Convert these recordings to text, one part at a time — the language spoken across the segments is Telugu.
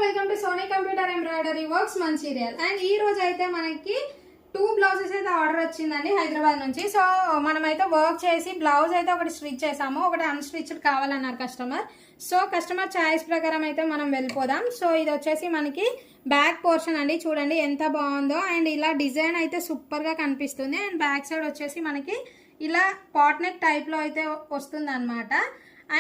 Welcome to Sony computer embroidery works Mancherial. And ఈ రోజు అయితే మనకి 2 బ్లౌజెస్ అయితే ఆర్డర్ వచ్చిందండి హైదరాబాద్ నుంచి. సో మనమైతే వర్క్ చేసి బ్లౌజ్ అయితే ఒకటి స్టిచ్ చేసాము, ఒకటి అన్స్టిచ్డ్ కావాలన్నారు కస్టమర్. సో కస్టమర్ చాయిస్ ప్రకారం అయితే మనం వెళ్ళిపోదాం. సో ఇది వచ్చేసి మనకి బ్యాక్ పోర్షన్ అండి, చూడండి ఎంత బాగుందో. అండ్ ఇలా డిజైన్ అయితే సూపర్ గా కనిపిస్తుంది. అండ్ బ్యాక్ సైడ్ వచ్చేసి మనకి ఇలా పాట్ నెక్ టైప్ లో అయితే వస్తుంది అనమాట.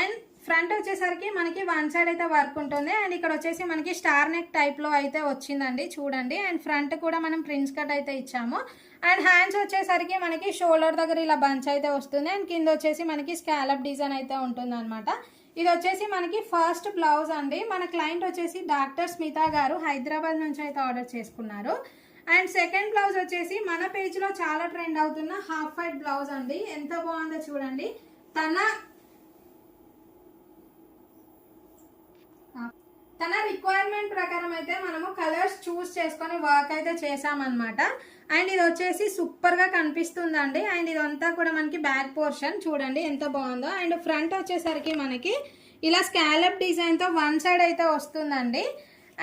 అండ్ ఫ్రంట్ వచ్చేసరికి మనకి వన్ సైడ్ అయితే వర్క్ ఉంటుంది. అండ్ ఇక్కడ వచ్చేసి మనకి స్టార్ నెక్ టైప్ లో అయితే వచ్చిందండి, చూడండి. అండ్ ఫ్రంట్ కూడా మనం ప్రిన్స్ కట్ అయితే ఇచ్చాము. అండ్ హ్యాండ్స్ వచ్చేసరికి మనకి షోల్డర్ దగ్గర ఇలా బంచ్ అయితే వస్తుంది. అండ్ కింద వచ్చేసి మనకి స్కాలప్ డిజైన్ అయితే ఉంటుంది అనమాట. ఇది వచ్చేసి మనకి ఫస్ట్ బ్లౌజ్ అండి. మన క్లయింట్ వచ్చేసి డాక్టర్ స్మితా గారు హైదరాబాద్ నుంచి అయితే ఆర్డర్ చేసుకున్నారు. అండ్ సెకండ్ బ్లౌజ్ వచ్చేసి మన పేజ్ లో చాలా ట్రెండ్ అవుతున్న హాఫ్ వైట్ బ్లౌజ్ అండి. ఎంత బాగుందో చూడండి. తన రిక్వైర్మెంట్ ప్రకారం అయితే మనము కలర్స్ చూస్ చేసుకొని వర్క్ అయితే చేసామన్నమాట. అండ్ ఇది వచ్చేసి సూపర్ గా కనిపిస్తుందండి. అండ్ ఇదంతా కూడా మనకి బ్యాక్ పోర్షన్ చూడండి ఎంత బాగుందో. అండ్ ఫ్రంట్ వచ్చేసరికి మనకి ఇలా స్కాలప్ డిజైన్ తో వన్ సైడ్ అయితే వస్తుందండి.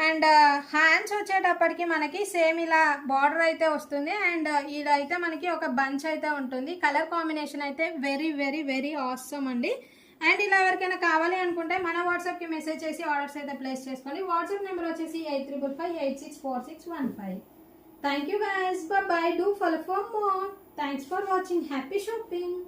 అండ్ హ్యాండ్స్ వచ్చేటప్పటికి మనకి సేమ్ ఇలా బార్డర్ అయితే వస్తుంది. అండ్ ఇదైతే మనకి ఒక బంచ్ అయితే ఉంటుంది. కలర్ కాంబినేషన్ అయితే వెరీ వెరీ వెరీ ఆసమ్ అండి. అండ్ ఇలా ఎవరికైనా కావాలి అనుకుంటే మన వాట్సాప్ కి మెసేజ్ చేసి ఆర్డర్స్ అయితే ప్లేస్ చేసుకోండి. వాట్సాప్ నెంబర్ వచ్చేసి 8355864615. Thank you guys, by by. Do follow for more. Thanks for watching. Happy shopping.